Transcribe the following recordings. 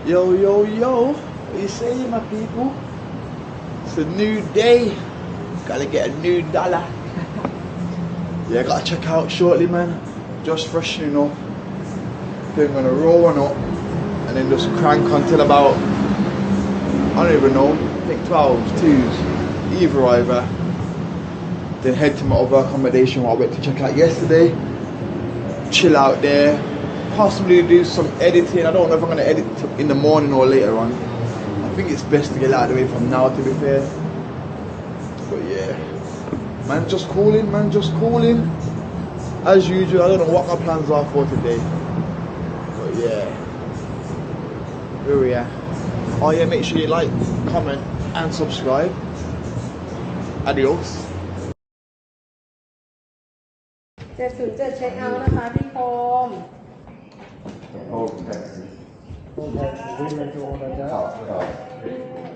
Yo, yo, yo, what you saying, my people? It's a new day. Gotta get a new dollar. Yeah, gotta check out shortly, man. Just freshening up. Then gonna roll one up and then just crank until about, I don't even know, I think 12s, 2s, either. Then head to my other accommodation what I went to check out yesterday. Chill out there. Possibly do some editing. I don't know if I'm going to edit in the morning or later on. I think it's best to get out of the way from now, to be fair. But yeah, man, just calling, as usual. I don't know what my plans are for today, but yeah, here we are. Oh yeah, make sure you like, comment and subscribe. Adios. 707 เช็คเอาท์นะคะพี่โคม Oh, taxi. Car.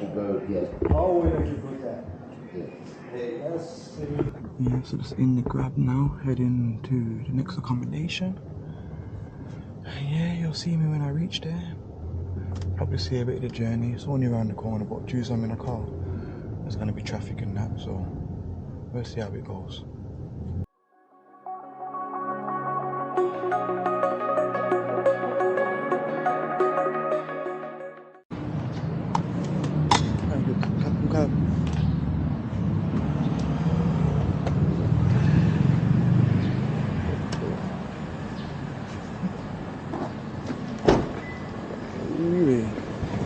To go, yeah. Oh, we have to go there. Yeah, so just in the Grab now, heading to the next accommodation. Yeah, you'll see me when I reach there. Probably see a bit of the journey. It's only around the corner, but due I'm in a car, there's going to be traffic and that, so we'll see how it goes.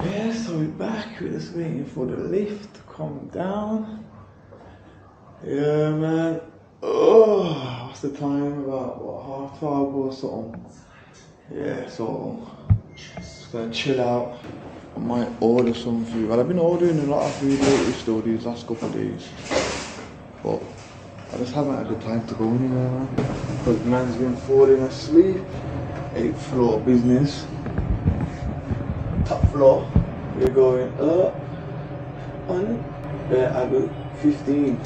Yeah, so we're back. We're just waiting for the lift to come down. Yeah, man. Oh, what's the time? About what, 12:30 or something? Yeah, so just gonna chill out. I might order some food. Well, I've been ordering a lot of food lately still these last couple of days, but I just haven't had the time to go anywhere, man. Because man's been falling asleep. 8th floor business. Top floor, we're going up on there. I got 15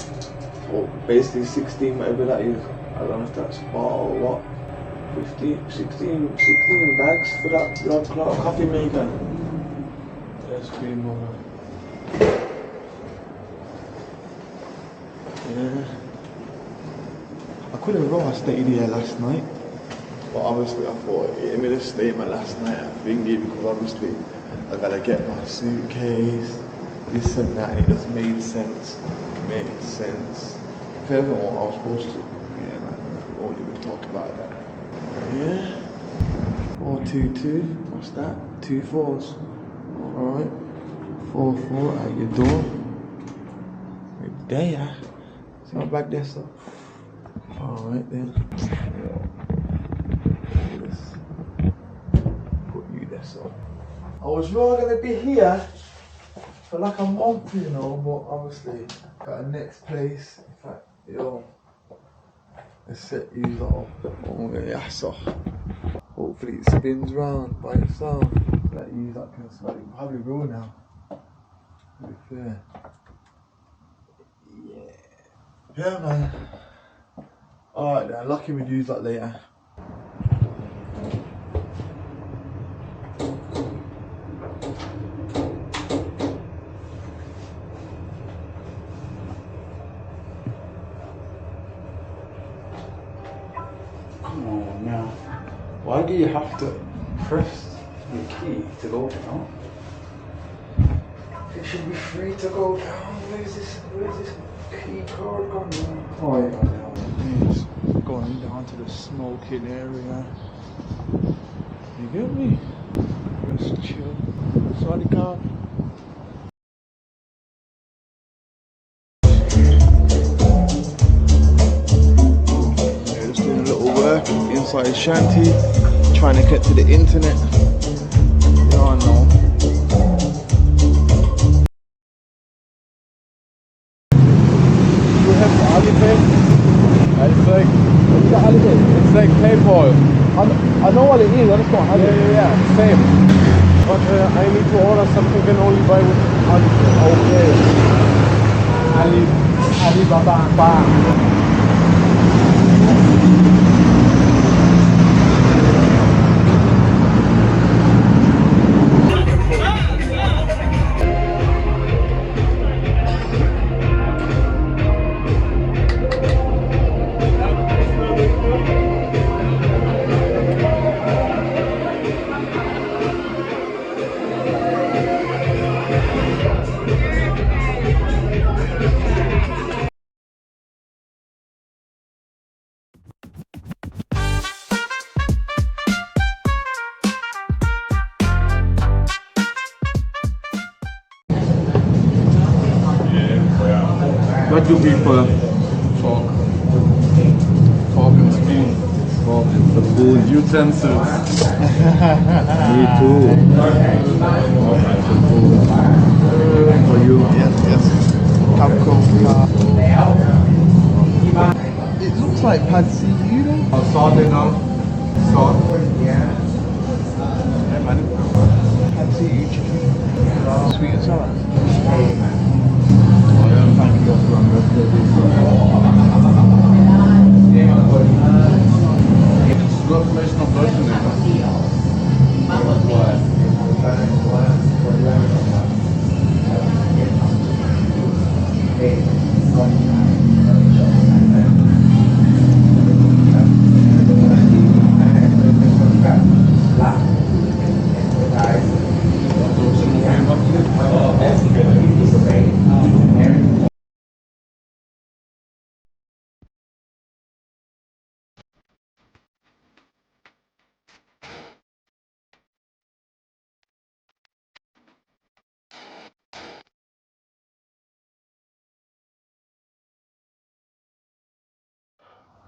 or basically 16, whatever that is. I don't know if that's bar or what. 16 bags for that blood clot coffee maker. That's pretty more. Yeah, I could have rather stayed here last night, but obviously I thought, let me just stay my last night at Thingy, because obviously I gotta get my suitcase, this and that, and it just made sense. Depending on what I was supposed to. Yeah, man, we won't even talk about that. Yeah, 422, what's that? 2 4s. Alright, 4 at your door. Right there, yeah. It's not back there, so. Alright then. Put you there, so. I was really gonna be here for like a month, you know, but obviously got a next place. In fact, yo, let's set you up. Oh yeah, so hopefully it spins round by itself. That you that can smell it. Probably will now. To be fair. Yeah, man. Alright then, lucky we'd use that later. Come on now. Why do you have to press the key to go down? It should be free to go down. Where's this key card gone now? Oh yeah, it's going down to the smoking area. You get me? Just chill. Sawadika. Yeah, just doing a little work inside Shanti, trying to get to the internet. Yeah, I know. You have Alipay? It's like PayPal. I know what it is, I just don't have it. Yeah, same. But I need to order something can only buy with Alipay. Okay. Alibaba. What do people talk? Talk and spoon. Talk and the spoon. Utensils. Me too. For you. Yes. Capcom. It looks like pad see ew though. Salt enough. Salt. Yeah, man. Pad see ew chicken. Sweet and sour. Thank you for Sogar vielleicht noch Deutsch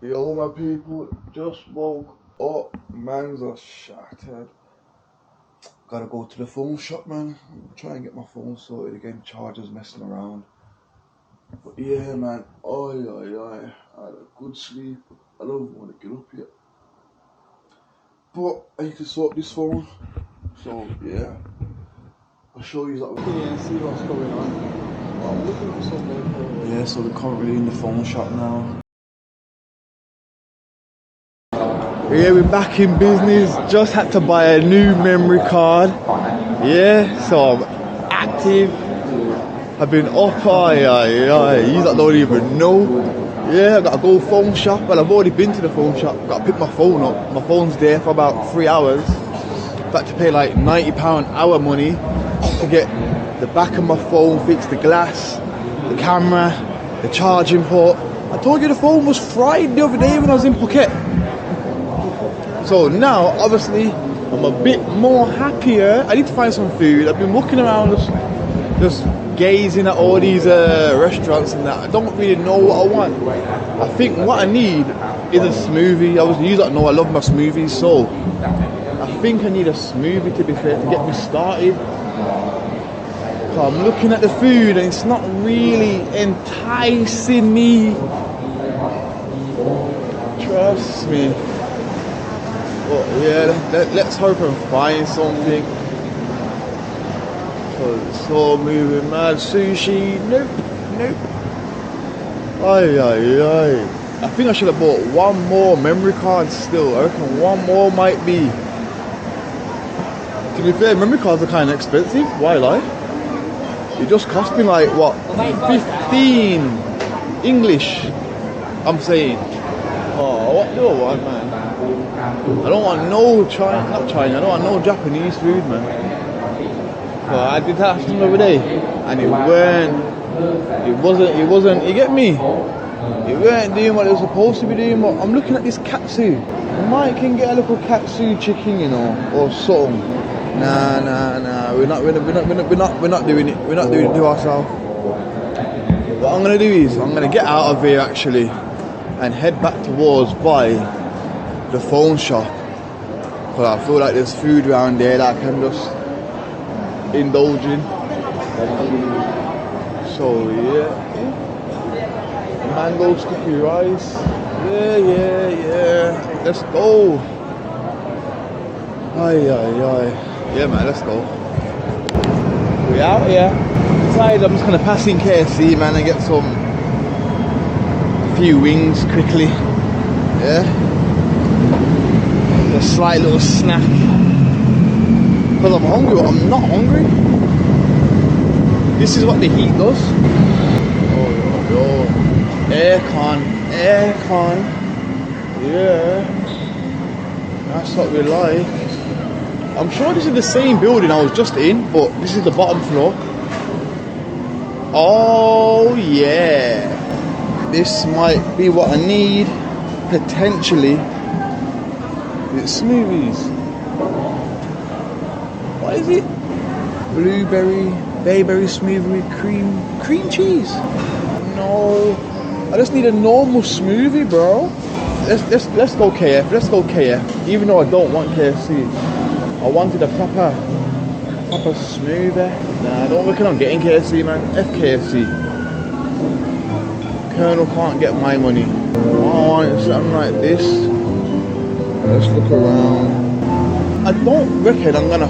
Yo, my people, just woke up. Mans are shattered. Gotta go to the phone shop, man. Try and get my phone sorted again. Charger's messing around. But yeah, man. I had a good sleep. I don't want to get up yet. But I need to sort this phone. So yeah, I'll show you that. and see what's going on. I'm looking for something. Yeah, so we're currently in the phone shop now. Yeah, we're back in business. Just had to buy a new memory card. Yeah, so I'm active. I've been up, you don't even know. Yeah, I gotta go phone shop. Well, I've already been to the phone shop. Gotta pick my phone up. My phone's there for about 3 hours. I've had to pay like £90 hour money to get the back of my phone fixed, the glass, the camera, the charging port. I told you the phone was fried the other day when I was in Phuket. So now, obviously, I'm a bit more happier. I need to find some food. I've been walking around just gazing at all these restaurants and that. I don't really know what I want. I think what I need is a smoothie. Obviously, you don't know I love my smoothies, so I think I need a smoothie, to be fair, to get me started. So I'm looking at the food and it's not really enticing me. Trust me. But yeah, let's hope and find something. Cause it's all moving mad. Sushi, nope. I think I should have bought one more memory card still. I reckon one more might be. To be fair, memory cards are kind of expensive. Why lie? It just cost me like what, 15 English. I'm saying. Oh, what do I want, man? I don't want no not China. I don't want no Japanese food, man. But I did that the other day, and it wasn't. You get me? It weren't doing what it was supposed to be doing. But I'm looking at this katsu. I might can get a little katsu chicken, you know, or something. Nah. We're not doing it. We're not doing it to ourselves. What I'm gonna do is I'm gonna get out of here actually and head back towards by the phone shop. Cause I feel like there's food around there that I can just indulge in. So yeah. Mango sticky rice. Yeah. Let's go. Aye. Yeah man, let's go. We out here. Decided I'm just gonna pass in KFC man and get a few wings quickly. Yeah. A slight little snack. Because I'm hungry, but I'm not hungry. This is what the heat does. Oh. Aircon. Yeah. That's what we like. I'm sure this is the same building I was just in, but this is the bottom floor. Oh yeah. This might be what I need. Potentially. It's smoothies. What is it? Blueberry, bayberry smoothie with cream cheese. No. I just need a normal smoothie, bro. Let's go KF. Let's go KF. Even though I don't want KFC. I wanted a proper smoothie. Nah, I don't reckon I'm getting KFC, man. FKFC. Colonel can't get my money. I want something like this. Let's look around. I don't reckon I'm gonna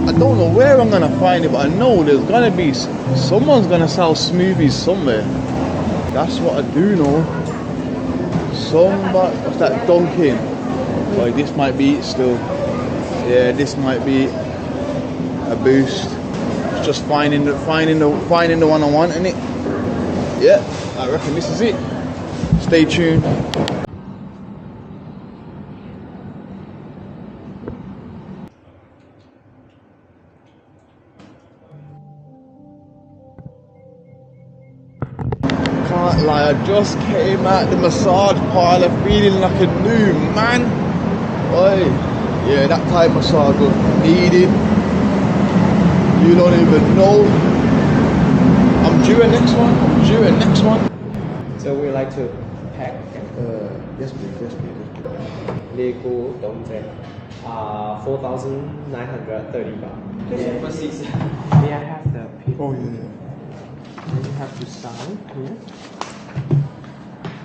I don't know where I'm gonna find it, but I know there's gonna be someone's gonna sell smoothies somewhere. That's what I do know. Somebody, what's that, Dunkin'? Boy, this might be it still. Yeah, this might be a boost. It's just finding the one I want, innit? Yeah, I reckon this is it. Stay tuned. Can't lie, I just came out the massage parlour feeling like a new man. Oi. Yeah, that Thai massage was needed. You don't even know. I'm due a next one. So we like to pack Yes please. Lego Dongzhen. 4,930 baht. May I have the paper? Oh yeah. You have to sign here.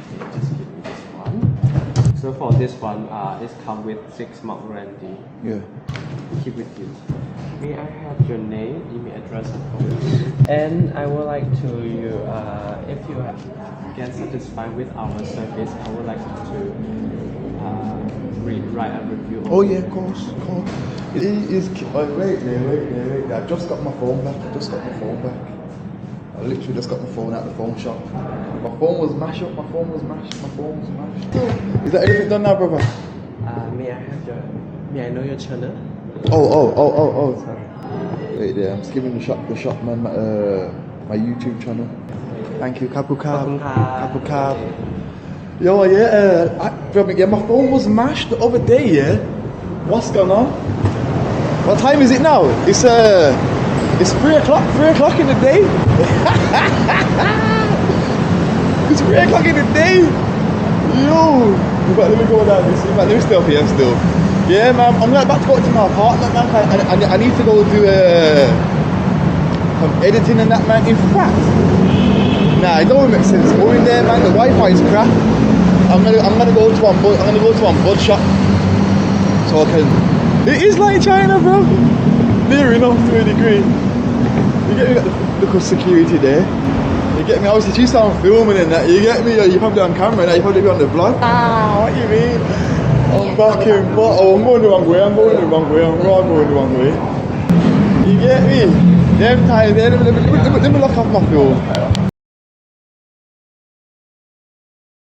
Okay, just give me this one. So for this one, it comes with 6 month warranty. Yeah. Keep with you. May I have your name, email address, and phone? And I would like to if you get satisfied with our service, I would like to write a review. Oh yeah, of course. It is. Wait there. I just got my phone back. I literally just got my phone out of the phone shop. My phone was mashed up. Is that everything done now, brother? May I know your channel? Oh. Wait there. I'm just giving the shop man my YouTube channel. Thank you, Kapu Kab. Yo, yeah, my phone was mashed the other day, yeah? What's going on? What time is it now? It's 3 o'clock in the day. It's 3 o'clock in the day. Yo, let me go down this. Let me stay up here still. Yeah, man, I'm about to go to my apartment, man. I need to go do some editing and that, man. In fact, nah, it don't make sense going there, man. The Wi-Fi is crap. I'm gonna go to one bud shop so I can. It is like China, bro. Near enough to a degree. You get me? Got the look of security there. You get me? Obviously, you sound filming and that. You get me? You probably on camera now. You probably be on the vlog. What you mean? I'm back in. I'm going the wrong way. I'm going the wrong way. You get me? Them times there. Let me lock off my film.